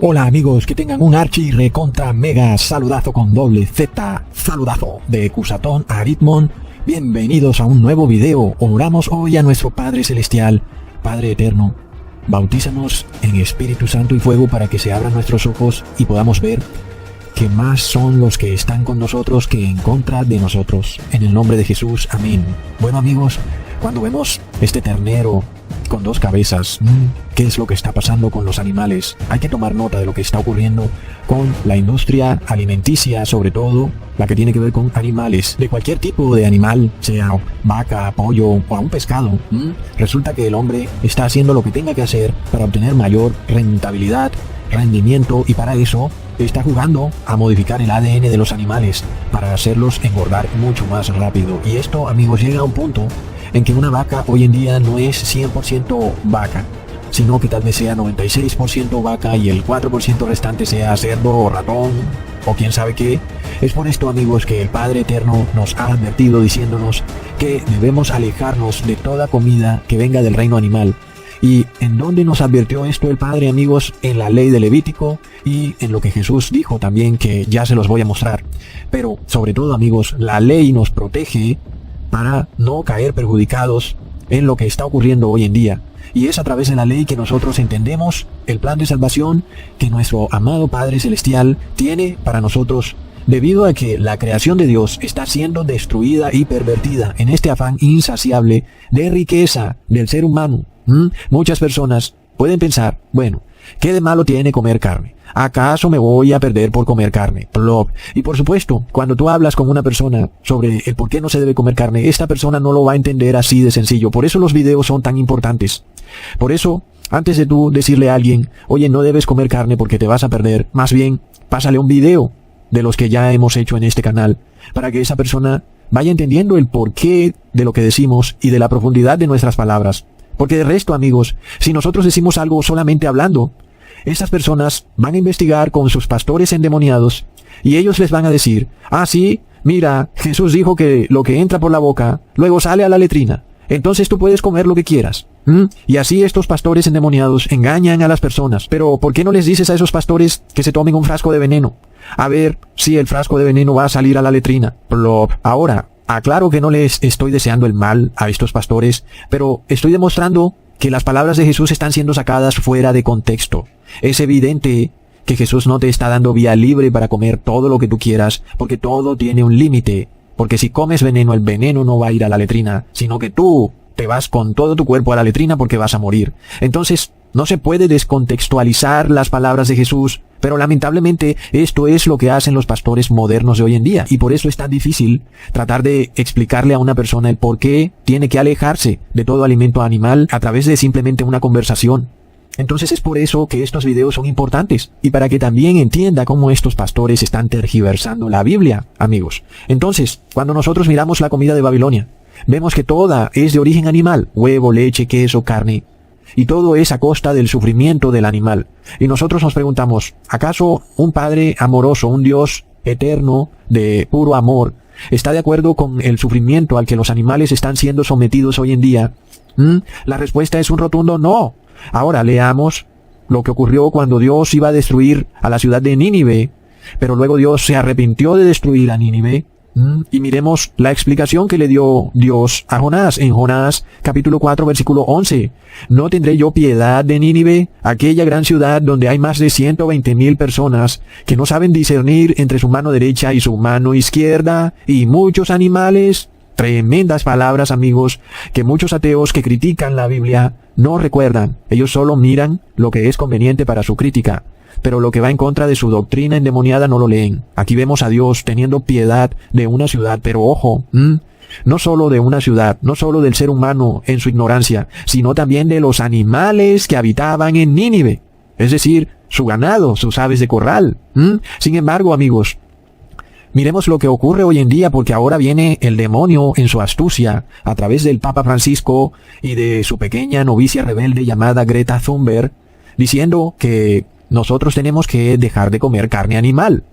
Hola amigos, que tengan un archi recontra mega saludazo con doble Z, saludazo de Cusatón a Aritmon. Bienvenidos a un nuevo video. Oramos hoy a nuestro Padre Celestial, Padre Eterno. Bautízanos en Espíritu Santo y Fuego para que se abran nuestros ojos y podamos ver que más son los que están con nosotros que en contra de nosotros. En el nombre de Jesús, amén. Bueno amigos, cuando vemos este ternero con dos cabezas, ¿qué es lo que está pasando con los animales? Hay que tomar nota de lo que está ocurriendo con la industria alimenticia, sobre todo la que tiene que ver con animales, de cualquier tipo de animal, sea vaca, pollo o un pescado. Resulta que el hombre está haciendo lo que tenga que hacer para obtener mayor rentabilidad, rendimiento, y para eso está jugando a modificar el ADN de los animales para hacerlos engordar mucho más rápido. Y esto, amigos, llega a un punto en que una vaca hoy en día no es 100% vaca, sino que tal vez sea 96% vaca y el 4% restante sea cerdo o ratón o quién sabe qué. Es por esto, amigos, que el Padre Eterno nos ha advertido diciéndonos que debemos alejarnos de toda comida que venga del reino animal. ¿Y en dónde nos advirtió esto el Padre, amigos? En la ley de Levítico y en lo que Jesús dijo también, que ya se los voy a mostrar. Pero sobre todo, amigos, la ley nos protege para no caer perjudicados en lo que está ocurriendo hoy en día. Y es a través de la ley que nosotros entendemos el plan de salvación que nuestro amado Padre Celestial tiene para nosotros, debido a que la creación de Dios está siendo destruida y pervertida en este afán insaciable de riqueza del ser humano. Muchas personas pueden pensar, bueno, ¿qué de malo tiene comer carne? ¿Acaso me voy a perder por comer carne? Plop. Y por supuesto, cuando tú hablas con una persona sobre el por qué no se debe comer carne, esta persona no lo va a entender así de sencillo. Por eso los videos son tan importantes. Por eso, antes de tú decirle a alguien, oye, no debes comer carne porque te vas a perder, más bien, pásale un video de los que ya hemos hecho en este canal, para que esa persona vaya entendiendo el porqué de lo que decimos y de la profundidad de nuestras palabras. Porque de resto, amigos, si nosotros decimos algo solamente hablando, estas personas van a investigar con sus pastores endemoniados y ellos les van a decir, ah, sí, mira, Jesús dijo que lo que entra por la boca, luego sale a la letrina. Entonces tú puedes comer lo que quieras. Y así estos pastores endemoniados engañan a las personas. Pero ¿por qué no les dices a esos pastores que se tomen un frasco de veneno? A ver si el frasco de veneno va a salir a la letrina. Plop. Ahora, aclaro que no les estoy deseando el mal a estos pastores, pero estoy demostrando que las palabras de Jesús están siendo sacadas fuera de contexto. Es evidente que Jesús no te está dando vía libre para comer todo lo que tú quieras, porque todo tiene un límite. Porque si comes veneno, el veneno no va a ir a la letrina, sino que tú te vas con todo tu cuerpo a la letrina porque vas a morir. Entonces, no se puede descontextualizar las palabras de Jesús, pero lamentablemente esto es lo que hacen los pastores modernos de hoy en día, y por eso es tan difícil tratar de explicarle a una persona el por qué tiene que alejarse de todo alimento animal a través de simplemente una conversación. Entonces es por eso que estos videos son importantes, y para que también entienda cómo estos pastores están tergiversando la Biblia, amigos. Entonces, cuando nosotros miramos la comida de Babilonia, vemos que toda es de origen animal: huevo, leche, queso, carne. Y todo es a costa del sufrimiento del animal. Y nosotros nos preguntamos, ¿acaso un Padre amoroso, un Dios eterno de puro amor, está de acuerdo con el sufrimiento al que los animales están siendo sometidos hoy en día? La respuesta es un rotundo no. Ahora leamos lo que ocurrió cuando Dios iba a destruir a la ciudad de Nínive, pero luego Dios se arrepintió de destruir a Nínive. Y miremos la explicación que le dio Dios a Jonás en Jonás capítulo 4 versículo 11. ¿No tendré yo piedad de Nínive, aquella gran ciudad donde hay más de 120,000 personas que no saben discernir entre su mano derecha y su mano izquierda, y muchos animales? Tremendas palabras, amigos, que muchos ateos que critican la Biblia no recuerdan. Ellos solo miran lo que es conveniente para su crítica, pero lo que va en contra de su doctrina endemoniada no lo leen. Aquí vemos a Dios teniendo piedad de una ciudad, pero ojo, no solo de una ciudad, no solo del ser humano en su ignorancia, sino también de los animales que habitaban en Nínive, es decir, su ganado, sus aves de corral. Sin embargo, amigos, miremos lo que ocurre hoy en día, porque ahora viene el demonio en su astucia a través del Papa Francisco y de su pequeña novicia rebelde llamada Greta Thunberg, diciendo que nosotros tenemos que dejar de comer carne animal.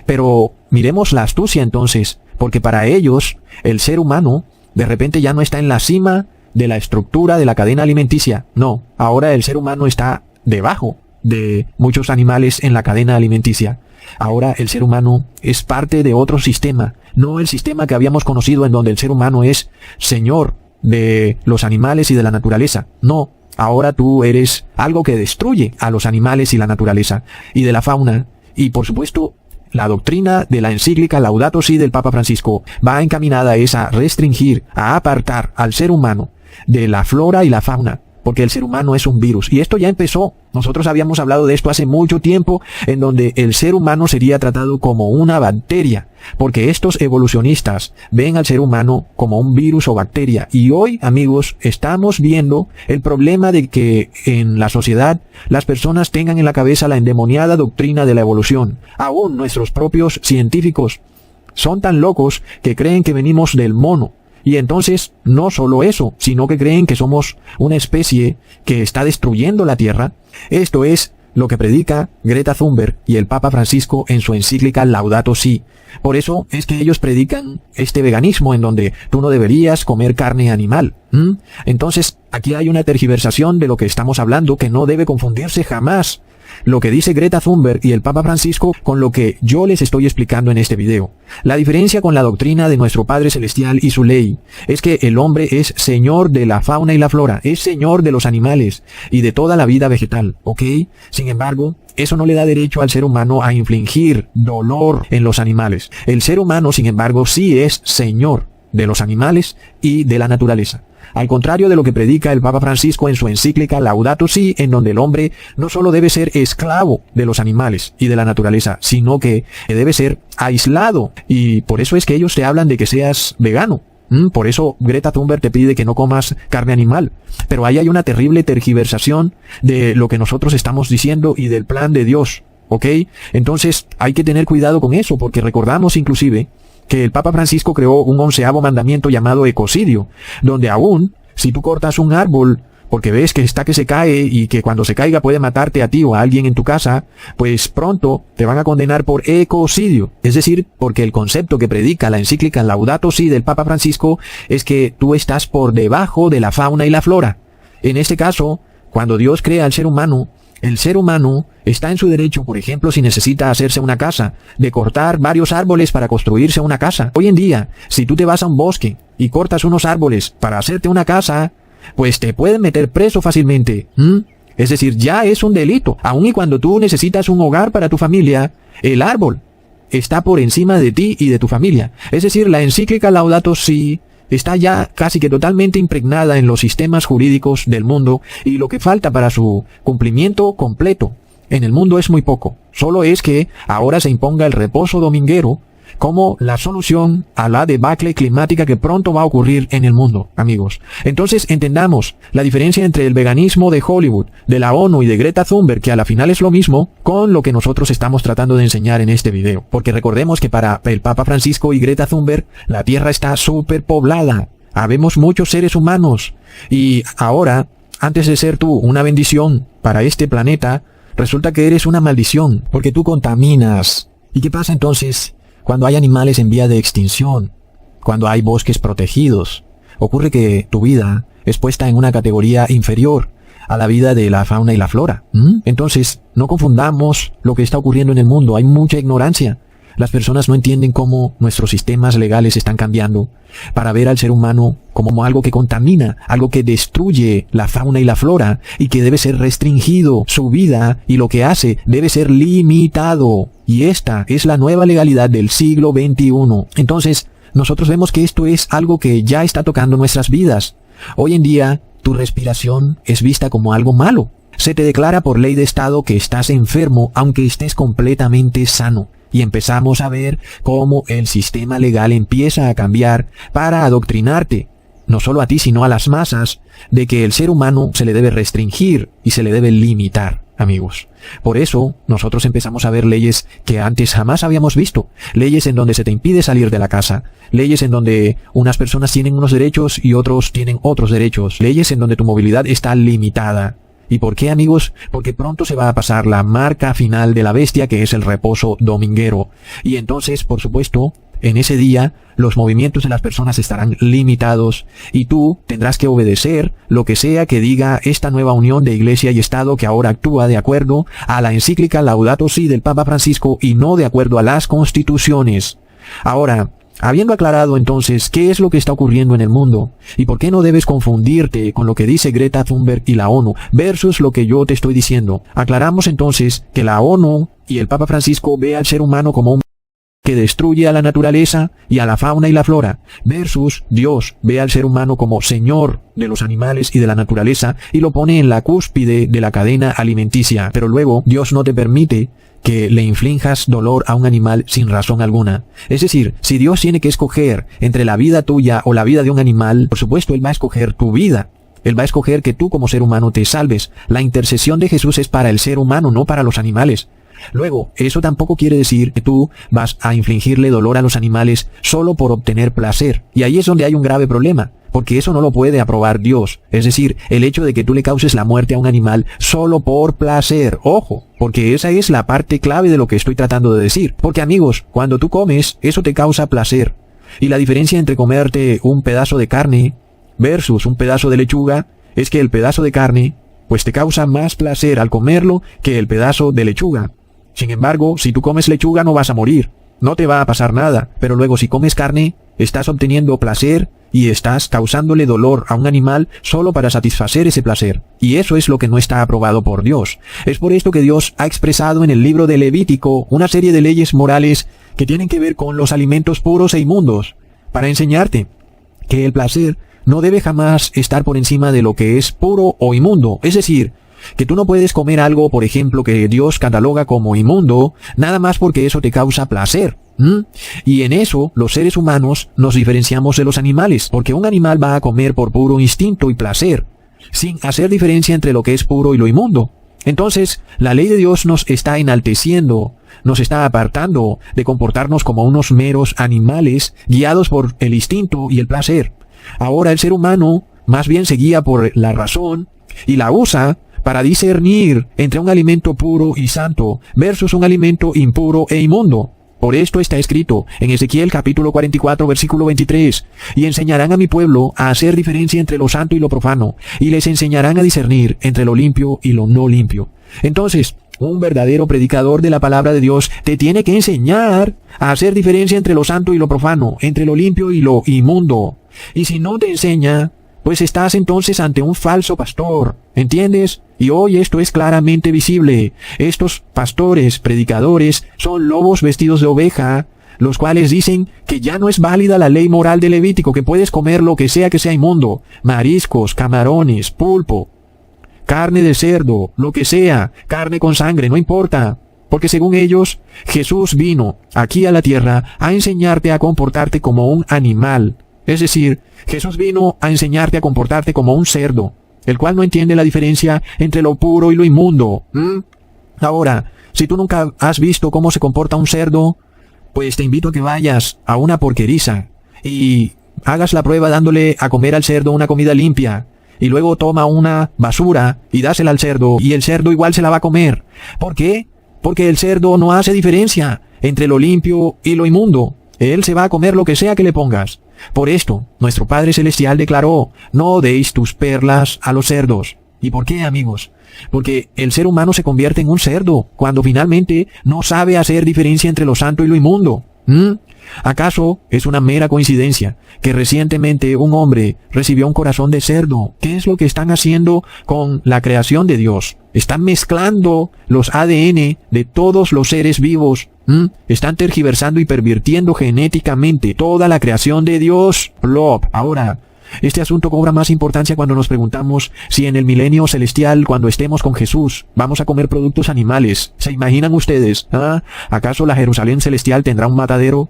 Pero miremos la astucia entonces, porque para ellos el ser humano de repente ya no está en la cima de la estructura de la cadena alimenticia. No, ahora el ser humano está debajo de muchos animales en la cadena alimenticia. Ahora el ser humano es parte de otro sistema, no el sistema que habíamos conocido en donde el ser humano es señor de los animales y de la naturaleza. No, ahora tú eres algo que destruye a los animales y la naturaleza y de la fauna. Y por supuesto, la doctrina de la encíclica Laudato Si del Papa Francisco va encaminada a restringir, a apartar al ser humano de la flora y la fauna, porque el ser humano es un virus. Y esto ya empezó. Nosotros habíamos hablado de esto hace mucho tiempo, en donde el ser humano sería tratado como una bacteria, porque estos evolucionistas ven al ser humano como un virus o bacteria. Y hoy, amigos, estamos viendo el problema de que en la sociedad las personas tengan en la cabeza la endemoniada doctrina de la evolución. Aún nuestros propios científicos son tan locos que creen que venimos del mono. Y entonces, no solo eso, sino que creen que somos una especie que está destruyendo la Tierra. Esto es lo que predica Greta Thunberg y el Papa Francisco en su encíclica Laudato Si. Por eso es que ellos predican este veganismo en donde tú no deberías comer carne animal. Entonces, aquí hay una tergiversación de lo que estamos hablando que no debe confundirse jamás. Lo que dice Greta Thunberg y el Papa Francisco con lo que yo les estoy explicando en este video. La diferencia con la doctrina de nuestro Padre Celestial y su ley es que el hombre es señor de la fauna y la flora, es señor de los animales y de toda la vida vegetal, ¿ok? Sin embargo, eso no le da derecho al ser humano a infligir dolor en los animales. El ser humano, sin embargo, sí es señor de los animales y de la naturaleza. Al contrario de lo que predica el Papa Francisco en su encíclica Laudato Si, en donde el hombre no solo debe ser esclavo de los animales y de la naturaleza, sino que debe ser aislado. Y por eso es que ellos te hablan de que seas vegano. Por eso Greta Thunberg te pide que no comas carne animal. Pero ahí hay una terrible tergiversación de lo que nosotros estamos diciendo y del plan de Dios, ¿ok? Entonces hay que tener cuidado con eso, porque recordamos inclusive que el Papa Francisco creó un 11º mandamiento llamado ecocidio, donde aún, si tú cortas un árbol porque ves que está que se cae y que cuando se caiga puede matarte a ti o a alguien en tu casa, pues pronto te van a condenar por ecocidio. Es decir, porque el concepto que predica la encíclica Laudato Si del Papa Francisco es que tú estás por debajo de la fauna y la flora. En este caso, cuando Dios crea al ser humano, el ser humano está en su derecho, por ejemplo, si necesita hacerse una casa, de cortar varios árboles para construirse una casa. Hoy en día, si tú te vas a un bosque y cortas unos árboles para hacerte una casa, pues te pueden meter preso fácilmente. Es decir, ya es un delito. Aun y cuando tú necesitas un hogar para tu familia, el árbol está por encima de ti y de tu familia. Es decir, la encíclica Laudato Si está ya casi que totalmente impregnada en los sistemas jurídicos del mundo y lo que falta para su cumplimiento completo en el mundo es muy poco. Solo es que ahora se imponga el reposo dominguero como la solución a la debacle climática que pronto va a ocurrir en el mundo, amigos. Entonces entendamos la diferencia entre el veganismo de Hollywood, de la ONU y de Greta Thunberg, que a la final es lo mismo, con lo que nosotros estamos tratando de enseñar en este video. Porque recordemos que para el Papa Francisco y Greta Thunberg, la Tierra está superpoblada. Habemos muchos seres humanos. Y ahora, antes de ser tú una bendición para este planeta, resulta que eres una maldición, porque tú contaminas. ¿Y qué pasa entonces cuando hay animales en vía de extinción? Cuando hay bosques protegidos. Ocurre que tu vida es puesta en una categoría inferior a la vida de la fauna y la flora. Entonces, no confundamos lo que está ocurriendo en el mundo. Hay mucha ignorancia. Las personas no entienden cómo nuestros sistemas legales están cambiando para ver al ser humano como algo que contamina, algo que destruye la fauna y la flora y que debe ser restringido. Su vida y lo que hace debe ser limitado. Y esta es la nueva legalidad del siglo XXI. Entonces, nosotros vemos que esto es algo que ya está tocando nuestras vidas. Hoy en día, tu respiración es vista como algo malo. Se te declara por ley de Estado que estás enfermo aunque estés completamente sano. Y empezamos a ver cómo el sistema legal empieza a cambiar para adoctrinarte, no solo a ti sino a las masas, de que el ser humano se le debe restringir y se le debe limitar, amigos. Por eso nosotros empezamos a ver leyes que antes jamás habíamos visto, leyes en donde se te impide salir de la casa, leyes en donde unas personas tienen unos derechos y otros tienen otros derechos, leyes en donde tu movilidad está limitada. ¿Y por qué, amigos? Porque pronto se va a pasar la marca final de la bestia, que es el reposo dominguero. Y entonces, por supuesto, En ese día, los movimientos de las personas estarán limitados y tú tendrás que obedecer lo que sea que diga esta nueva unión de Iglesia y Estado que ahora actúa de acuerdo a la encíclica Laudato Si del Papa Francisco y no de acuerdo a las constituciones. Ahora, habiendo aclarado entonces qué es lo que está ocurriendo en el mundo y por qué no debes confundirte con lo que dice Greta Thunberg y la ONU versus lo que yo te estoy diciendo, aclaramos entonces que la ONU y el Papa Francisco ve al ser humano como un que destruye a la naturaleza y a la fauna y la flora, versus Dios ve al ser humano como Señor de los animales y de la naturaleza y lo pone en la cúspide de la cadena alimenticia. Pero luego Dios no te permite que le inflinjas dolor a un animal sin razón alguna. Es decir, si Dios tiene que escoger entre la vida tuya o la vida de un animal, por supuesto Él va a escoger tu vida. Él va a escoger que tú como ser humano te salves. La intercesión de Jesús es para el ser humano, no para los animales. Luego, eso tampoco quiere decir que tú vas a infligirle dolor a los animales solo por obtener placer. Y ahí es donde hay un grave problema, porque eso no lo puede aprobar Dios. Es decir, el hecho de que tú le causes la muerte a un animal solo por placer. Ojo, porque esa es la parte clave de lo que estoy tratando de decir. Porque amigos, cuando tú comes, eso te causa placer. Y la diferencia entre comerte un pedazo de carne versus un pedazo de lechuga es que el pedazo de carne, pues te causa más placer al comerlo que el pedazo de lechuga. Sin embargo, si tú comes lechuga no vas a morir, no te va a pasar nada, pero luego si comes carne, estás obteniendo placer y estás causándole dolor a un animal solo para satisfacer ese placer. Y eso es lo que no está aprobado por Dios. Es por esto que Dios ha expresado en el libro de Levítico una serie de leyes morales que tienen que ver con los alimentos puros e inmundos, para enseñarte que el placer no debe jamás estar por encima de lo que es puro o inmundo. Es decir, que tú no puedes comer algo, por ejemplo, que Dios cataloga como inmundo, nada más porque eso te causa placer. Y en eso, los seres humanos nos diferenciamos de los animales, porque un animal va a comer por puro instinto y placer, sin hacer diferencia entre lo que es puro y lo inmundo. Entonces, la ley de Dios nos está enalteciendo, nos está apartando de comportarnos como unos meros animales guiados por el instinto y el placer. Ahora el ser humano más bien se guía por la razón y la usa para discernir entre un alimento puro y santo versus un alimento impuro e inmundo. Por esto está escrito en Ezequiel capítulo 44 versículo 23, y enseñarán a mi pueblo a hacer diferencia entre lo santo y lo profano, y les enseñarán a discernir entre lo limpio y lo no limpio. Entonces, un verdadero predicador de la palabra de Dios te tiene que enseñar a hacer diferencia entre lo santo y lo profano, entre lo limpio y lo inmundo. Y si no te enseña, pues estás entonces ante un falso pastor, ¿entiendes? Y hoy esto es claramente visible. Estos pastores, predicadores, son lobos vestidos de oveja, los cuales dicen que ya no es válida la ley moral de Levítico, que puedes comer lo que sea inmundo, mariscos, camarones, pulpo, carne de cerdo, lo que sea, carne con sangre, no importa. Porque según ellos, Jesús vino aquí a la tierra a enseñarte a comportarte como un animal. Es decir, Jesús vino a enseñarte a comportarte como un cerdo, el cual no entiende la diferencia entre lo puro y lo inmundo. Ahora, si tú nunca has visto cómo se comporta un cerdo, pues te invito a que vayas a una porqueriza y hagas la prueba dándole a comer al cerdo una comida limpia, y luego toma una basura y dásela al cerdo, y el cerdo igual se la va a comer. ¿Por qué? Porque el cerdo no hace diferencia entre lo limpio y lo inmundo. Él se va a comer lo que sea que le pongas. Por esto, nuestro Padre Celestial declaró, no deis tus perlas a los cerdos. ¿Y por qué, amigos? Porque el ser humano se convierte en un cerdo cuando finalmente no sabe hacer diferencia entre lo santo y lo inmundo. ¿Acaso es una mera coincidencia que recientemente un hombre recibió un corazón de cerdo? ¿Qué es lo que están haciendo con la creación de Dios? Están mezclando los ADN de todos los seres vivos. Están tergiversando y pervirtiendo genéticamente toda la creación de Dios. Plop. Ahora, este asunto cobra más importancia cuando nos preguntamos si en el milenio celestial, cuando estemos con Jesús, vamos a comer productos animales. ¿Se imaginan ustedes? ¿Acaso la Jerusalén celestial tendrá un matadero?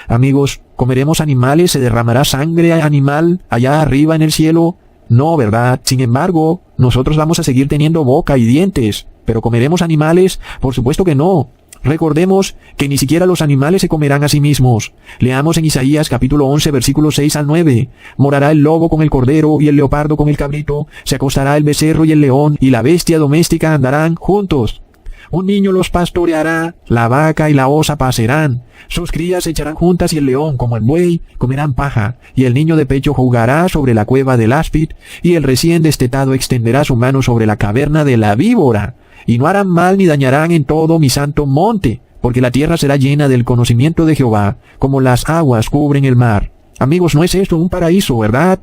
Amigos, ¿comeremos animales? ¿Se derramará sangre animal allá arriba en el cielo? No, ¿verdad? Sin embargo, nosotros vamos a seguir teniendo boca y dientes. ¿Pero comeremos animales? Por supuesto que no. Recordemos que ni siquiera los animales se comerán a sí mismos. Leamos en Isaías capítulo 11 versículos 6 al 9. Morará el lobo con el cordero y el leopardo con el cabrito. Se acostará el becerro y el león y la bestia doméstica andarán juntos. Un niño los pastoreará, la vaca y la osa pasarán, sus crías se echarán juntas y el león, como el buey, comerán paja, y el niño de pecho jugará sobre la cueva del áspid, y el recién destetado extenderá su mano sobre la caverna de la víbora, y no harán mal ni dañarán en todo mi santo monte, porque la tierra será llena del conocimiento de Jehová, como las aguas cubren el mar. Amigos, ¿no es esto un paraíso, verdad?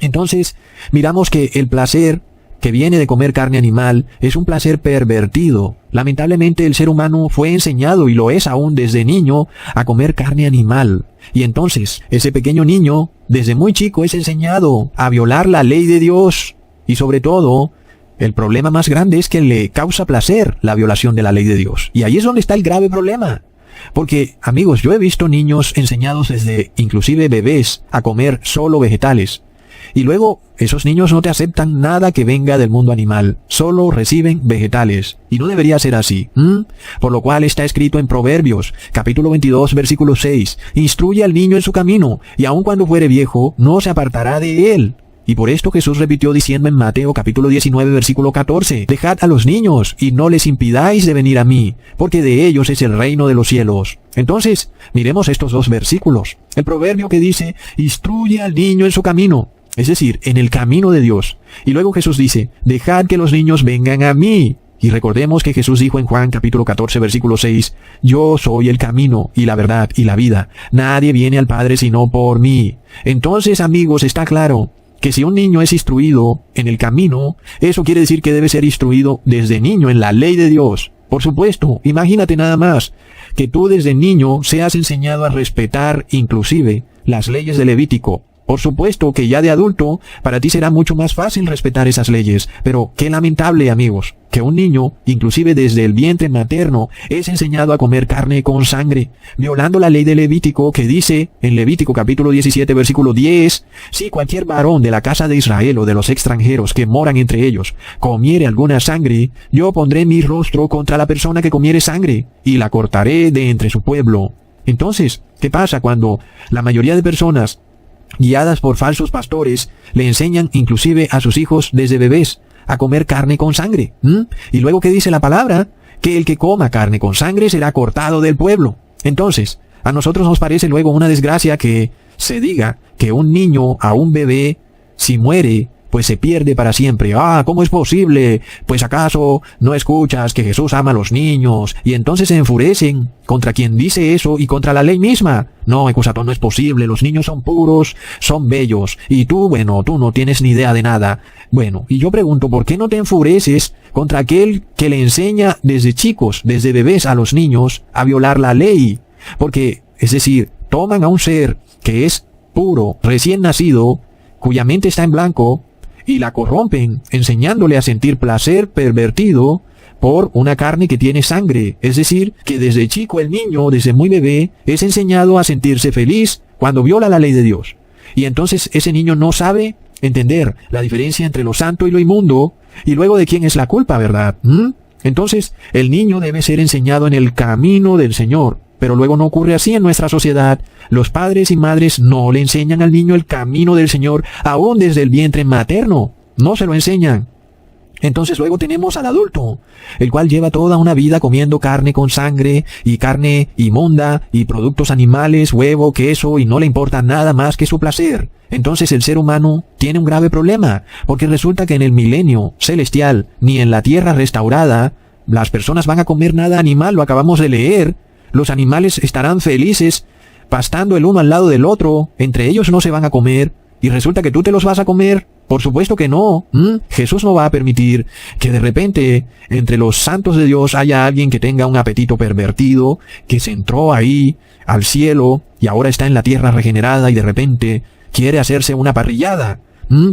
Entonces, miramos que el placer que viene de comer carne animal es un placer pervertido. Lamentablemente el ser humano fue enseñado, y lo es aún desde niño, a comer carne animal. Y entonces, ese pequeño niño, desde muy chico, es enseñado a violar la ley de Dios. Y sobre todo, el problema más grande es que le causa placer la violación de la ley de Dios. Y ahí es donde está el grave problema. Porque, amigos, yo he visto niños enseñados desde inclusive bebés a comer solo vegetales. Y luego, esos niños no te aceptan nada que venga del mundo animal, solo reciben vegetales. Y no debería ser así. Por lo cual está escrito en Proverbios, capítulo 22, versículo 6, instruye al niño en su camino, y aun cuando fuere viejo, no se apartará de él. Y por esto Jesús repitió diciendo en Mateo capítulo 19, versículo 14, dejad a los niños, y no les impidáis de venir a mí, porque de ellos es el reino de los cielos. Entonces, miremos estos dos versículos. El proverbio que dice, instruye al niño en su camino, es decir, en el camino de Dios. Y luego Jesús dice, dejad que los niños vengan a mí. Y recordemos que Jesús dijo en Juan capítulo 14, versículo 6, yo soy el camino y la verdad y la vida. Nadie viene al Padre sino por mí. Entonces, amigos, está claro que si un niño es instruido en el camino, eso quiere decir que debe ser instruido desde niño en la ley de Dios. Por supuesto, imagínate nada más, que tú desde niño seas enseñado a respetar inclusive las leyes de Levítico. Por supuesto que ya de adulto, para ti será mucho más fácil respetar esas leyes, pero qué lamentable, amigos, que un niño, inclusive desde el vientre materno, es enseñado a comer carne con sangre, violando la ley de Levítico que dice, en Levítico capítulo 17, versículo 10, si cualquier varón de la casa de Israel o de los extranjeros que moran entre ellos comiere alguna sangre, yo pondré mi rostro contra la persona que comiere sangre, y la cortaré de entre su pueblo. Entonces, ¿qué pasa cuando la mayoría de personas guiadas por falsos pastores, le enseñan inclusive a sus hijos desde bebés a comer carne con sangre? Y luego, ¿qué dice la palabra? Que el que coma carne con sangre será cortado del pueblo. Entonces, a nosotros nos parece luego una desgracia que se diga que un niño, a un bebé, si muere, pues se pierde para siempre. ¿Cómo es posible? Pues ¿acaso no escuchas que Jesús ama a los niños? Y entonces se enfurecen contra quien dice eso y contra la ley misma. No, Ecusatón, no es posible. Los niños son puros, son bellos. Y tú, tú no tienes ni idea de nada. Bueno, y yo pregunto, ¿por qué no te enfureces contra aquel que le enseña desde chicos, desde bebés a los niños a violar la ley? Porque, es decir, toman a un ser que es puro, recién nacido, cuya mente está en blanco, y la corrompen, enseñándole a sentir placer pervertido por una carne que tiene sangre. Es decir, que desde chico el niño, desde muy bebé, es enseñado a sentirse feliz cuando viola la ley de Dios. Y entonces ese niño no sabe entender la diferencia entre lo santo y lo inmundo, y luego de quién es la culpa, ¿verdad? Entonces, el niño debe ser enseñado en el camino del Señor. Pero luego no ocurre así en nuestra sociedad. Los padres y madres no le enseñan al niño el camino del Señor, aún desde el vientre materno. No se lo enseñan. Entonces luego tenemos al adulto, el cual lleva toda una vida comiendo carne con sangre, y carne inmunda, y productos animales, huevo, queso, y no le importa nada más que su placer. Entonces el ser humano tiene un grave problema, porque resulta que en el milenio celestial, ni en la tierra restaurada, las personas van a comer nada animal, lo acabamos de leer. Los animales estarán felices, pastando el uno al lado del otro, entre ellos no se van a comer, y resulta que tú te los vas a comer. Por supuesto que no. Jesús no va a permitir que de repente entre los santos de Dios haya alguien que tenga un apetito pervertido, que se entró ahí al cielo y ahora está en la tierra regenerada y de repente quiere hacerse una parrillada.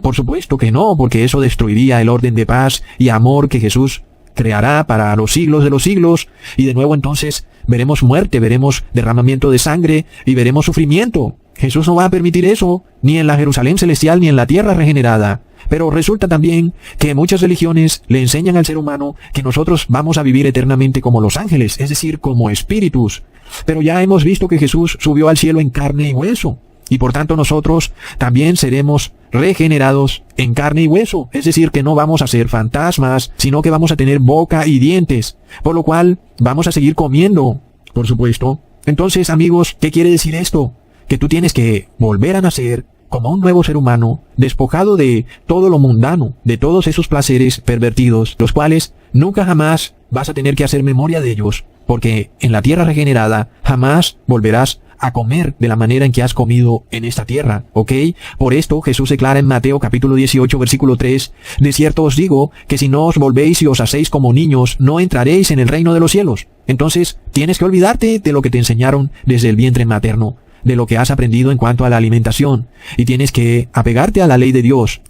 Por supuesto que no, porque eso destruiría el orden de paz y amor que Jesús creará para los siglos de los siglos, y de nuevo entonces veremos muerte, veremos derramamiento de sangre y veremos sufrimiento. Jesús no va a permitir eso, ni en la Jerusalén celestial ni en la tierra regenerada. Pero resulta también que muchas religiones le enseñan al ser humano que nosotros vamos a vivir eternamente como los ángeles, es decir, como espíritus. Pero ya hemos visto que Jesús subió al cielo en carne y hueso. Y por tanto nosotros también seremos regenerados en carne y hueso. Es decir, que no vamos a ser fantasmas, sino que vamos a tener boca y dientes. Por lo cual vamos a seguir comiendo, por supuesto. Entonces, amigos, ¿qué quiere decir esto? Que tú tienes que volver a nacer como un nuevo ser humano, despojado de todo lo mundano, de todos esos placeres pervertidos, los cuales nunca jamás vas a tener que hacer memoria de ellos, porque en la tierra regenerada jamás volverás a comer de la manera en que has comido en esta tierra, ¿ok? Por esto Jesús declara en Mateo capítulo 18 versículo 3, de cierto os digo que si no os volvéis y os hacéis como niños, no entraréis en el reino de los cielos. Entonces, tienes que olvidarte de lo que te enseñaron desde el vientre materno, de lo que has aprendido en cuanto a la alimentación, y tienes que apegarte a la ley de Dios,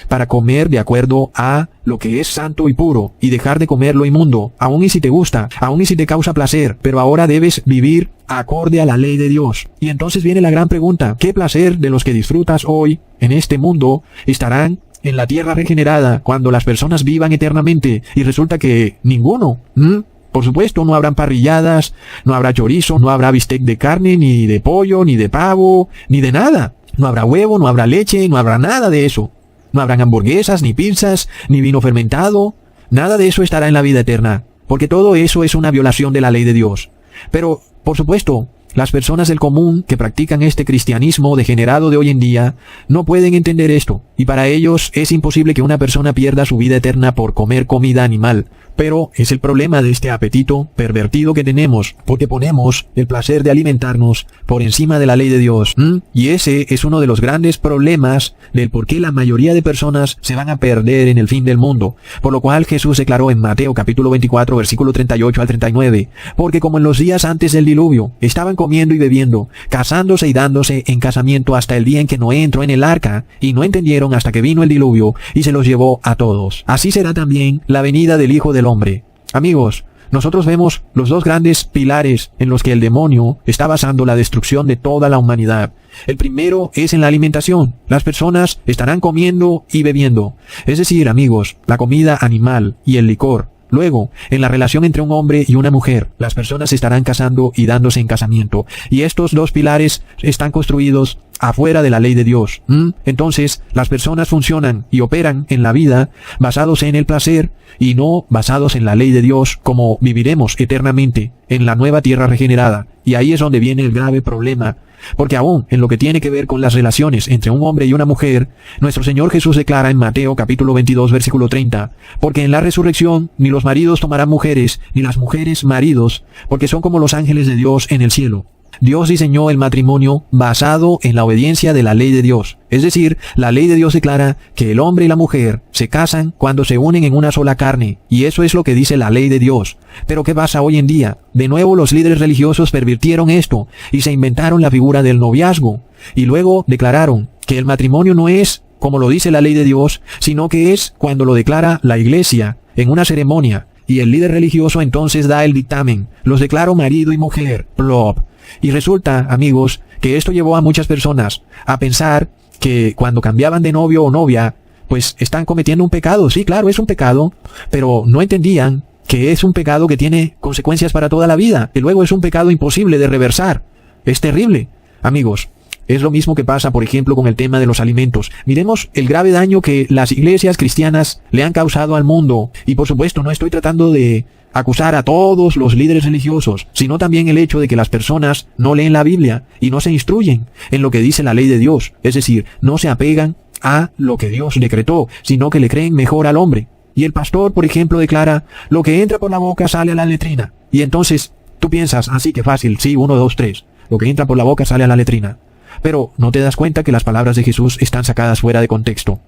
para comer de acuerdo a lo que es santo y puro, y dejar de comer lo inmundo, aun y si te gusta, aun y si te causa placer, pero ahora debes vivir acorde a la ley de Dios. Y entonces viene la gran pregunta, ¿qué placer de los que disfrutas hoy en este mundo estarán en la tierra regenerada cuando las personas vivan eternamente? Y resulta que ninguno. Por supuesto, no habrán parrilladas, no habrá chorizo, no habrá bistec de carne, ni de pollo, ni de pavo, ni de nada. No habrá huevo, no habrá leche, no habrá nada de eso. No habrán hamburguesas, ni pizzas, ni vino fermentado. Nada de eso estará en la vida eterna, porque todo eso es una violación de la ley de Dios. Pero, por supuesto, las personas del común que practican este cristianismo degenerado de hoy en día no pueden entender esto, y para ellos es imposible que una persona pierda su vida eterna por comer comida animal. Pero es el problema de este apetito pervertido que tenemos, porque ponemos el placer de alimentarnos por encima de la ley de Dios. Y ese es uno de los grandes problemas del por qué la mayoría de personas se van a perder en el fin del mundo. Por lo cual Jesús declaró en Mateo capítulo 24 versículo 38 al 39, porque como en los días antes del diluvio, estaban comiendo y bebiendo, casándose y dándose en casamiento hasta el día en que Noé entró en el arca, y no entendieron hasta que vino el diluvio y se los llevó a todos. Así será también la venida del Hijo del Hombre. Amigos, nosotros vemos los dos grandes pilares en los que el demonio está basando la destrucción de toda la humanidad. El primero es en la alimentación. Las personas estarán comiendo y bebiendo. Es decir, amigos, la comida animal y el licor. Luego, en la relación entre un hombre y una mujer, las personas se estarán casando y dándose en casamiento. Y estos dos pilares están construidos afuera de la ley de Dios. Entonces, las personas funcionan y operan en la vida basados en el placer y no basados en la ley de Dios, como viviremos eternamente en la nueva tierra regenerada. Y ahí es donde viene el grave problema. Porque aún en lo que tiene que ver con las relaciones entre un hombre y una mujer, nuestro Señor Jesús declara en Mateo capítulo 22 versículo 30, porque en la resurrección ni los maridos tomarán mujeres, ni las mujeres maridos, porque son como los ángeles de Dios en el cielo. Dios diseñó el matrimonio basado en la obediencia de la ley de Dios. Es decir, la ley de Dios declara que el hombre y la mujer se casan cuando se unen en una sola carne, y eso es lo que dice la ley de Dios. Pero ¿qué pasa hoy en día? De nuevo los líderes religiosos pervirtieron esto, y se inventaron la figura del noviazgo, y luego declararon que el matrimonio no es como lo dice la ley de Dios, sino que es cuando lo declara la iglesia, en una ceremonia, y el líder religioso entonces da el dictamen, los declaro marido y mujer, plop. Y resulta, amigos, que esto llevó a muchas personas a pensar que cuando cambiaban de novio o novia, pues están cometiendo un pecado. Sí, claro, es un pecado, pero no entendían que es un pecado que tiene consecuencias para toda la vida, y luego es un pecado imposible de reversar. Es terrible. Amigos, es lo mismo que pasa, por ejemplo, con el tema de los alimentos. Miremos el grave daño que las iglesias cristianas le han causado al mundo. Y por supuesto, no estoy tratando de acusar a todos los líderes religiosos, sino también el hecho de que las personas no leen la Biblia y no se instruyen en lo que dice la ley de Dios. Es decir, no se apegan a lo que Dios decretó, sino que le creen mejor al hombre. Y el pastor, por ejemplo, declara, lo que entra por la boca sale a la letrina. Y entonces, tú piensas, así que fácil, sí, 1, 2, 3. Lo que entra por la boca sale a la letrina. Pero no te das cuenta que las palabras de Jesús están sacadas fuera de contexto.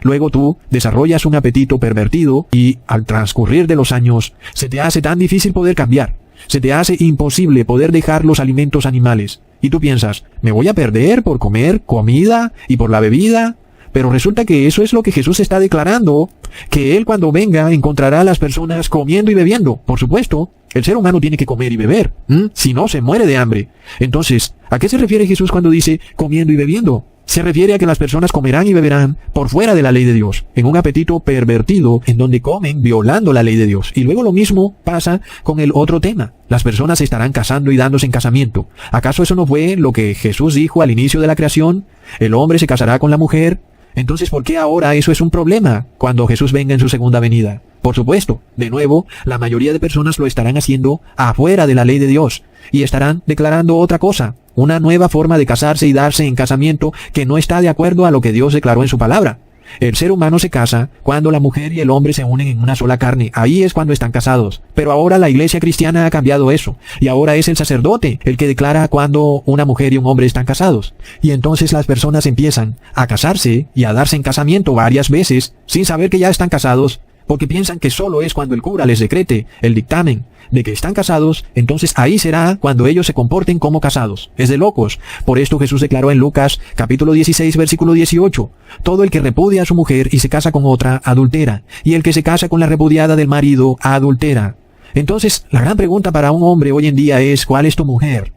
Luego tú desarrollas un apetito pervertido y al transcurrir de los años se te hace tan difícil poder cambiar. Se te hace imposible poder dejar los alimentos animales. Y tú piensas, ¿me voy a perder por comer comida y por la bebida? Pero resulta que eso es lo que Jesús está declarando, que Él cuando venga encontrará a las personas comiendo y bebiendo. Por supuesto, el ser humano tiene que comer y beber, si no se muere de hambre. Entonces, ¿a qué se refiere Jesús cuando dice comiendo y bebiendo? Se refiere a que las personas comerán y beberán por fuera de la ley de Dios, en un apetito pervertido en donde comen violando la ley de Dios. Y luego lo mismo pasa con el otro tema. Las personas se estarán casando y dándose en casamiento. ¿Acaso eso no fue lo que Jesús dijo al inicio de la creación? El hombre se casará con la mujer. Entonces, ¿por qué ahora eso es un problema cuando Jesús venga en su segunda venida? Por supuesto, de nuevo, la mayoría de personas lo estarán haciendo afuera de la ley de Dios y estarán declarando otra cosa, una nueva forma de casarse y darse en casamiento que no está de acuerdo a lo que Dios declaró en su palabra. El ser humano se casa cuando la mujer y el hombre se unen en una sola carne. Ahí es cuando están casados. Pero ahora la iglesia cristiana ha cambiado eso. Y ahora es el sacerdote el que declara cuando una mujer y un hombre están casados. Y entonces las personas empiezan a casarse y a darse en casamiento varias veces sin saber que ya están casados, porque piensan que solo es cuando el cura les decrete el dictamen de que están casados, entonces ahí será cuando ellos se comporten como casados. Es de locos. Por esto Jesús declaró en Lucas capítulo 16 versículo 18, todo el que repudia a su mujer y se casa con otra, adultera, y el que se casa con la repudiada del marido, adultera. Entonces, la gran pregunta para un hombre hoy en día es, ¿cuál es tu mujer?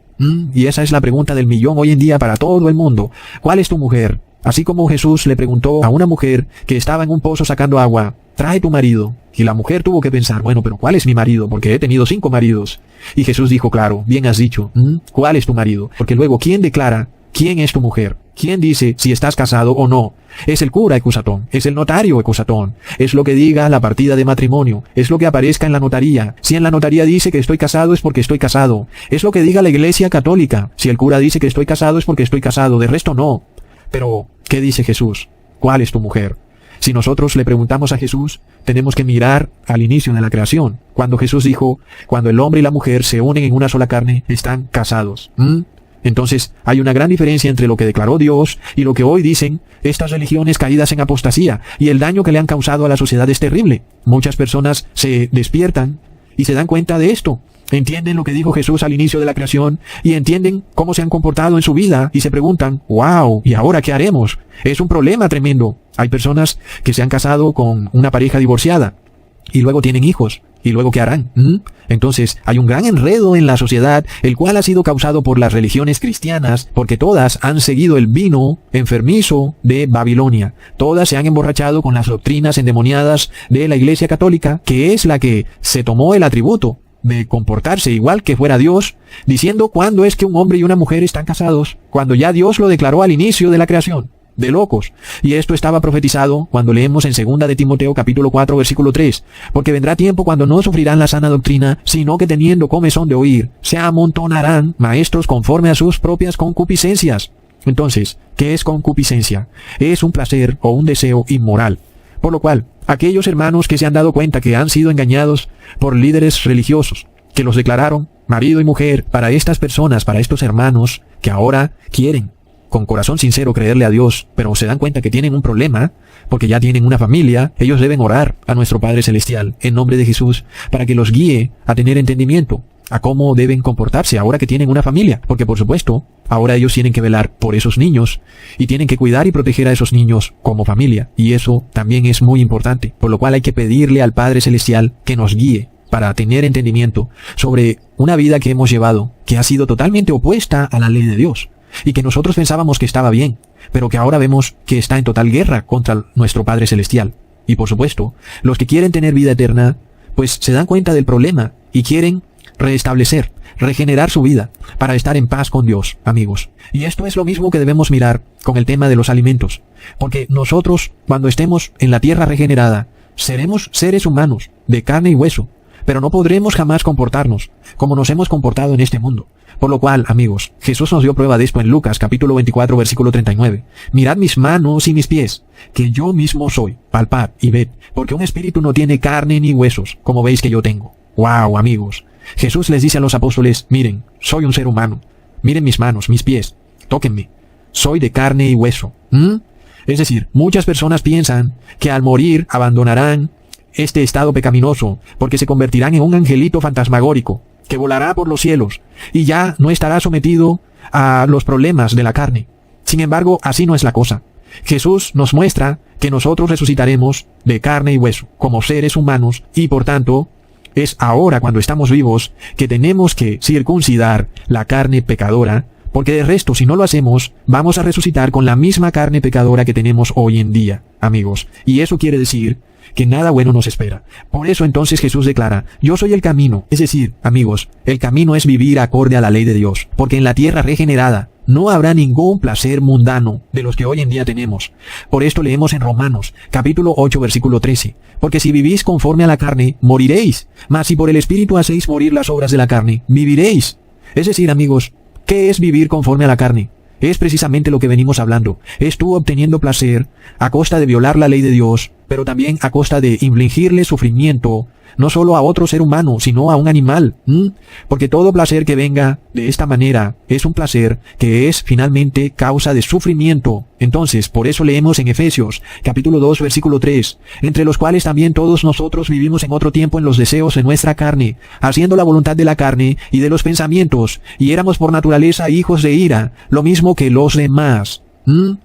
Y esa es la pregunta del millón hoy en día para todo el mundo. ¿Cuál es tu mujer? Así como Jesús le preguntó a una mujer que estaba en un pozo sacando agua, trae tu marido. Y la mujer tuvo que pensar, bueno, pero ¿cuál es mi marido? Porque he tenido 5 maridos. Y Jesús dijo, claro, bien has dicho, ¿cuál es tu marido? Porque luego, ¿quién declara quién es tu mujer? ¿Quién dice si estás casado o no? Es el cura ecusatón, es el notario ecusatón, es lo que diga la partida de matrimonio, es lo que aparezca en la notaría. Si en la notaría dice que estoy casado es porque estoy casado. Es lo que diga la iglesia católica. Si el cura dice que estoy casado es porque estoy casado, de resto no. Pero, ¿qué dice Jesús? ¿Cuál es tu mujer? Si nosotros le preguntamos a Jesús, tenemos que mirar al inicio de la creación, cuando Jesús dijo, cuando el hombre y la mujer se unen en una sola carne, están casados. Entonces, hay una gran diferencia entre lo que declaró Dios y lo que hoy dicen estas religiones caídas en apostasía, y el daño que le han causado a la sociedad es terrible. Muchas personas se despiertan y se dan cuenta de esto. Entienden lo que dijo Jesús al inicio de la creación y entienden cómo se han comportado en su vida y se preguntan, wow, ¿y ahora qué haremos? Es un problema tremendo. Hay personas que se han casado con una pareja divorciada y luego tienen hijos. ¿Y luego qué harán? Entonces, hay un gran enredo en la sociedad, el cual ha sido causado por las religiones cristianas, porque todas han seguido el vino enfermizo de Babilonia. Todas se han emborrachado con las doctrinas endemoniadas de la Iglesia Católica, que es la que se tomó el atributo de comportarse igual que fuera Dios, diciendo cuándo es que un hombre y una mujer están casados, cuando ya Dios lo declaró al inicio de la creación. De locos. Y esto estaba profetizado cuando leemos en 2 de Timoteo capítulo 4 versículo 3, porque vendrá tiempo cuando no sufrirán la sana doctrina, sino que teniendo comezón de oír, se amontonarán maestros conforme a sus propias concupiscencias. Entonces, ¿qué es concupiscencia? Es un placer o un deseo inmoral. Por lo cual, aquellos hermanos que se han dado cuenta que han sido engañados por líderes religiosos, que los declararon marido y mujer para estas personas, para estos hermanos que ahora quieren con corazón sincero creerle a Dios, pero se dan cuenta que tienen un problema, porque ya tienen una familia, ellos deben orar a nuestro Padre Celestial en nombre de Jesús para que los guíe a tener entendimiento a cómo deben comportarse ahora que tienen una familia, porque por supuesto, ahora ellos tienen que velar por esos niños y tienen que cuidar y proteger a esos niños como familia, y eso también es muy importante, por lo cual hay que pedirle al Padre Celestial que nos guíe para tener entendimiento sobre una vida que hemos llevado, que ha sido totalmente opuesta a la ley de Dios, y que nosotros pensábamos que estaba bien, pero que ahora vemos que está en total guerra contra nuestro Padre Celestial. Y por supuesto, los que quieren tener vida eterna, pues se dan cuenta del problema y quieren restablecer, regenerar su vida para estar en paz con Dios, amigos. Y esto es lo mismo que debemos mirar con el tema de los alimentos, porque nosotros, cuando estemos en la tierra regenerada, seremos seres humanos, de carne y hueso, pero no podremos jamás comportarnos como nos hemos comportado en este mundo. Por lo cual, amigos, Jesús nos dio prueba de esto en Lucas capítulo 24 versículo 39. Mirad mis manos y mis pies, que yo mismo soy. Palpad y ved, porque un espíritu no tiene carne ni huesos, como veis que yo tengo. ¡Wow, amigos! Jesús les dice a los apóstoles, miren, soy un ser humano. Miren mis manos, mis pies, tóquenme. Soy de carne y hueso. Es decir, muchas personas piensan que al morir abandonarán este estado pecaminoso, porque se convertirán en un angelito fantasmagórico, que volará por los cielos, y ya no estará sometido a los problemas de la carne. Sin embargo, así no es la cosa. Jesús nos muestra que nosotros resucitaremos de carne y hueso, como seres humanos, y por tanto, es ahora cuando estamos vivos que tenemos que circuncidar la carne pecadora Porque de resto, si no lo hacemos, vamos a resucitar con la misma carne pecadora que tenemos hoy en día, amigos. Y eso quiere decir que nada bueno nos espera. Por eso entonces Jesús declara, yo soy el camino. Es decir, amigos, el camino es vivir acorde a la ley de Dios. Porque en la tierra regenerada no habrá ningún placer mundano de los que hoy en día tenemos. Por esto leemos en Romanos, capítulo 8, versículo 13. Porque si vivís conforme a la carne, moriréis. Mas si por el Espíritu hacéis morir las obras de la carne, viviréis. Es decir, amigos, ¿qué es vivir conforme a la carne? Es precisamente lo que venimos hablando. Es tú obteniendo placer a costa de violar la ley de Dios, pero también a costa de infligirle sufrimiento, no solo a otro ser humano, sino a un animal. Porque todo placer que venga de esta manera es un placer que es finalmente causa de sufrimiento. Entonces, por eso leemos en Efesios, capítulo 2, versículo 3, entre los cuales también todos nosotros vivimos en otro tiempo en los deseos de nuestra carne, haciendo la voluntad de la carne y de los pensamientos, y éramos por naturaleza hijos de ira, lo mismo que los demás.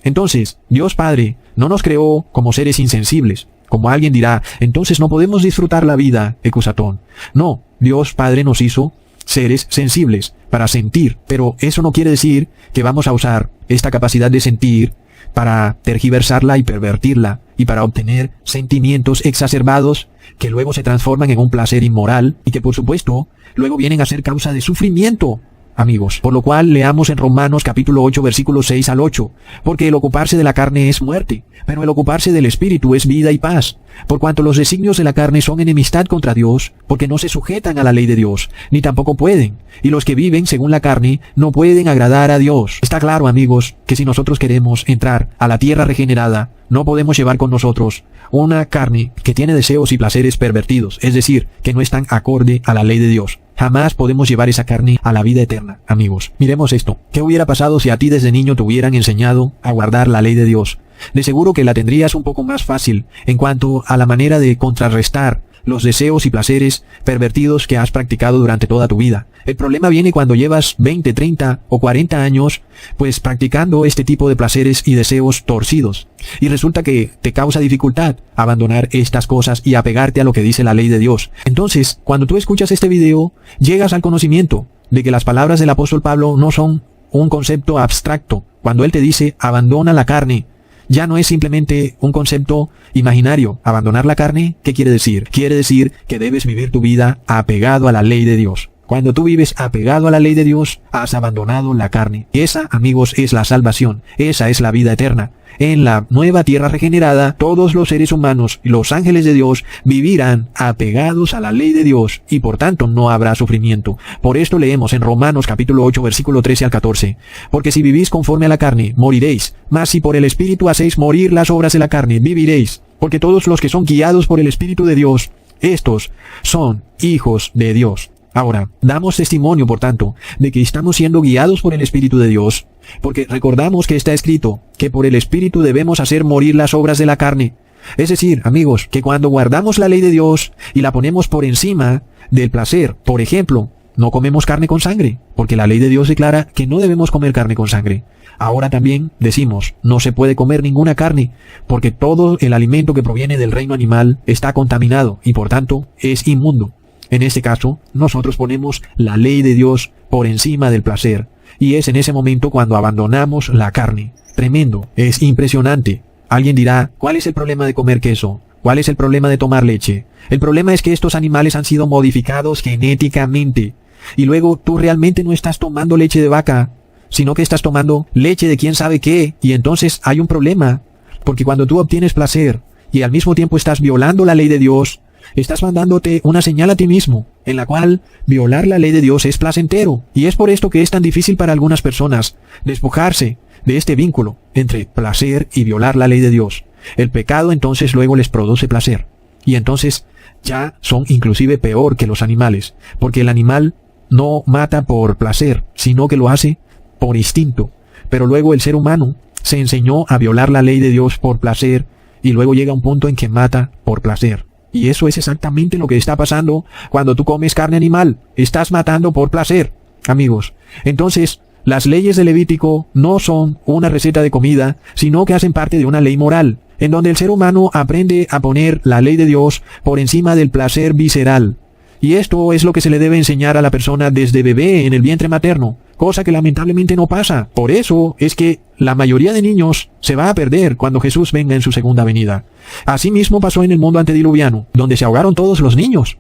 Entonces, Dios Padre no nos creó como seres insensibles. Como alguien dirá, entonces no podemos disfrutar la vida, Ecusatón. No, Dios Padre nos hizo seres sensibles para sentir, pero eso no quiere decir que vamos a usar esta capacidad de sentir para tergiversarla y pervertirla y para obtener sentimientos exacerbados que luego se transforman en un placer inmoral y que por supuesto luego vienen a ser causa de sufrimiento. Amigos, por lo cual leamos en Romanos capítulo 8 versículos 6 al 8, porque el ocuparse de la carne es muerte, pero el ocuparse del Espíritu es vida y paz, por cuanto los designios de la carne son enemistad contra Dios, porque no se sujetan a la ley de Dios, ni tampoco pueden, y los que viven según la carne no pueden agradar a Dios. Está claro, amigos, que si nosotros queremos entrar a la tierra regenerada, no podemos llevar con nosotros una carne que tiene deseos y placeres pervertidos, es decir, que no están acorde a la ley de Dios. Jamás podemos llevar esa carne a la vida eterna, amigos. Miremos esto. ¿Qué hubiera pasado si a ti desde niño te hubieran enseñado a guardar la ley de Dios? De seguro que la tendrías un poco más fácil en cuanto a la manera de contrarrestar los deseos y placeres pervertidos que has practicado durante toda tu vida. El problema viene cuando llevas 20, 30 o 40 años, pues practicando este tipo de placeres y deseos torcidos. Y resulta que te causa dificultad abandonar estas cosas y apegarte a lo que dice la ley de Dios. Entonces, cuando tú escuchas este video, llegas al conocimiento de que las palabras del apóstol Pablo no son un concepto abstracto. Cuando él te dice, abandona la carne, ya no es simplemente un concepto imaginario. Abandonar la carne, ¿qué quiere decir? Quiere decir que debes vivir tu vida apegado a la ley de Dios. Cuando tú vives apegado a la ley de Dios, has abandonado la carne. Esa, amigos, es la salvación. Esa es la vida eterna. En la nueva tierra regenerada, todos los seres humanos y los ángeles de Dios vivirán apegados a la ley de Dios y por tanto no habrá sufrimiento. Por esto leemos en Romanos capítulo 8 versículo 13 al 14. Porque si vivís conforme a la carne, moriréis. Mas si por el Espíritu hacéis morir las obras de la carne, viviréis. Porque todos los que son guiados por el Espíritu de Dios, estos son hijos de Dios. Ahora, damos testimonio, por tanto, de que estamos siendo guiados por el Espíritu de Dios, porque recordamos que está escrito que por el Espíritu debemos hacer morir las obras de la carne. Es decir, amigos, que cuando guardamos la ley de Dios y la ponemos por encima del placer, por ejemplo, no comemos carne con sangre, porque la ley de Dios declara que no debemos comer carne con sangre. Ahora también decimos, no se puede comer ninguna carne, porque todo el alimento que proviene del reino animal está contaminado y por tanto es inmundo. En este caso, nosotros ponemos la ley de Dios por encima del placer, y es en ese momento cuando abandonamos la carne. Tremendo, es impresionante. Alguien dirá, ¿cuál es el problema de comer queso? ¿Cuál es el problema de tomar leche? El problema es que estos animales han sido modificados genéticamente, y luego tú realmente no estás tomando leche de vaca, sino que estás tomando leche de quién sabe qué, y entonces hay un problema, porque cuando tú obtienes placer, y al mismo tiempo estás violando la ley de Dios, estás mandándote una señal a ti mismo, en la cual violar la ley de Dios es placentero. Y es por esto que es tan difícil para algunas personas despojarse de este vínculo entre placer y violar la ley de Dios. El pecado entonces luego les produce placer. Y entonces ya son inclusive peor que los animales, porque el animal no mata por placer, sino que lo hace por instinto. Pero luego el ser humano se enseñó a violar la ley de Dios por placer, y luego llega un punto en que mata por placer. Y eso es exactamente lo que está pasando cuando tú comes carne animal. Estás matando por placer, amigos. Entonces, las leyes de Levítico no son una receta de comida, sino que hacen parte de una ley moral, en donde el ser humano aprende a poner la ley de Dios por encima del placer visceral. Y esto es lo que se le debe enseñar a la persona desde bebé en el vientre materno, cosa que lamentablemente no pasa. Por eso es que la mayoría de niños se va a perder cuando Jesús venga en su segunda venida. Asimismo pasó en el mundo antediluviano, donde se ahogaron todos los niños.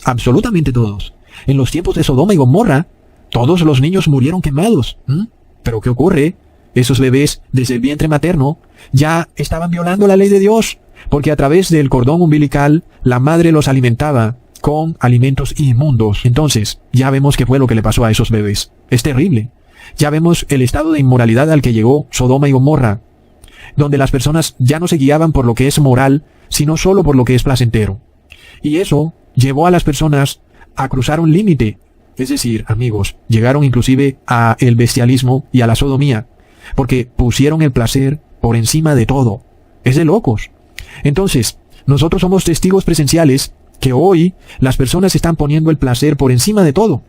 Absolutamente todos. En los tiempos de Sodoma y Gomorra, todos los niños murieron quemados. Pero ¿qué ocurre? Esos bebés desde el vientre materno ya estaban violando la ley de Dios, porque a través del cordón umbilical la madre los alimentaba con alimentos inmundos. Entonces, ya vemos qué fue lo que le pasó a esos bebés. Es terrible. Ya vemos el estado de inmoralidad al que llegó Sodoma y Gomorra, donde las personas ya no se guiaban por lo que es moral, sino solo por lo que es placentero. Y eso llevó a las personas a cruzar un límite. Es decir, amigos, llegaron inclusive a el bestialismo y a la sodomía, porque pusieron el placer por encima de todo. Es de locos. Entonces, nosotros somos testigos presenciales que hoy las personas están poniendo el placer por encima de todo.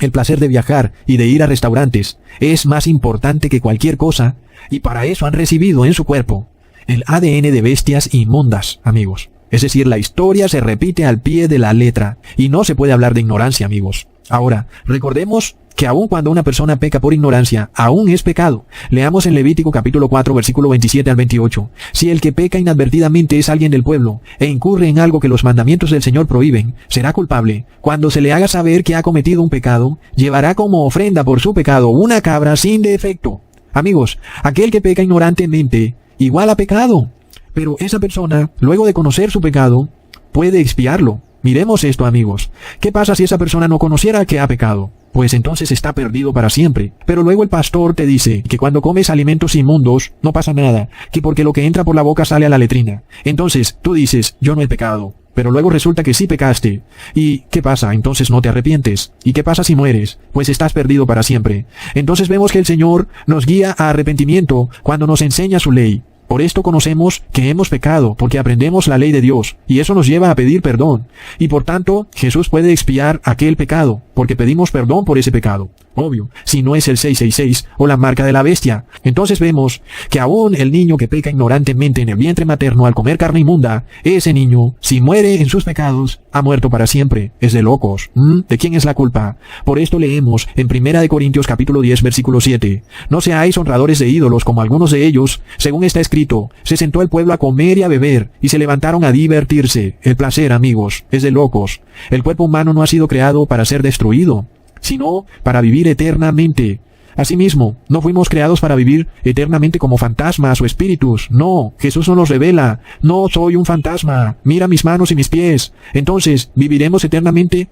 El placer de viajar y de ir a restaurantes es más importante que cualquier cosa, y para eso han recibido en su cuerpo el ADN de bestias inmundas, amigos. Es decir, la historia se repite al pie de la letra, y no se puede hablar de ignorancia, amigos. Ahora, recordemos que aun cuando una persona peca por ignorancia, aún es pecado. Leamos en Levítico capítulo 4, versículo 27 al 28. Si el que peca inadvertidamente es alguien del pueblo, e incurre en algo que los mandamientos del Señor prohíben, será culpable. Cuando se le haga saber que ha cometido un pecado, llevará como ofrenda por su pecado una cabra sin defecto. Amigos, aquel que peca ignorantemente, igual a pecado. Pero esa persona, luego de conocer su pecado, puede expiarlo. Miremos esto, amigos. ¿Qué pasa si esa persona no conociera que ha pecado? Pues entonces está perdido para siempre. Pero luego el pastor te dice que cuando comes alimentos inmundos no pasa nada, que porque lo que entra por la boca sale a la letrina. Entonces tú dices, yo no he pecado. Pero luego resulta que sí pecaste. ¿Y qué pasa? Entonces no te arrepientes. ¿Y qué pasa si mueres? Pues estás perdido para siempre. Entonces vemos que el Señor nos guía a arrepentimiento cuando nos enseña su ley. Por esto conocemos que hemos pecado, porque aprendemos la ley de Dios, y eso nos lleva a pedir perdón. Y por tanto, Jesús puede expiar aquel pecado, porque pedimos perdón por ese pecado. Obvio, si no es el 666 o la marca de la bestia. Entonces vemos que aún el niño que peca ignorantemente en el vientre materno al comer carne inmunda, ese niño, si muere en sus pecados, ha muerto para siempre. Es de locos. ¿De quién es la culpa? Por esto leemos en 1 Corintios capítulo 10 versículo 7. No seáis honradores de ídolos como algunos de ellos, según está escrito, se sentó el pueblo a comer y a beber, y se levantaron a divertirse. El placer, amigos, es de locos. El cuerpo humano no ha sido creado para ser destruido, sino para vivir eternamente. Asimismo, no fuimos creados para vivir eternamente como fantasmas o espíritus. No, Jesús nos los revela. No soy un fantasma. Mira mis manos y mis pies. Entonces, viviremos eternamente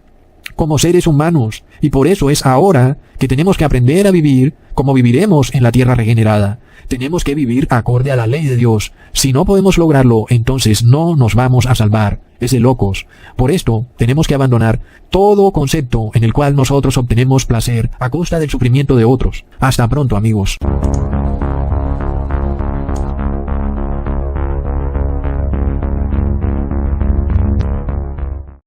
como seres humanos. Y por eso es ahora que tenemos que aprender a vivir como viviremos en la tierra regenerada. Tenemos que vivir acorde a la ley de Dios. Si no podemos lograrlo, entonces no nos vamos a salvar. Es de locos. Por esto, tenemos que abandonar todo concepto en el cual nosotros obtenemos placer a costa del sufrimiento de otros. Hasta pronto, amigos.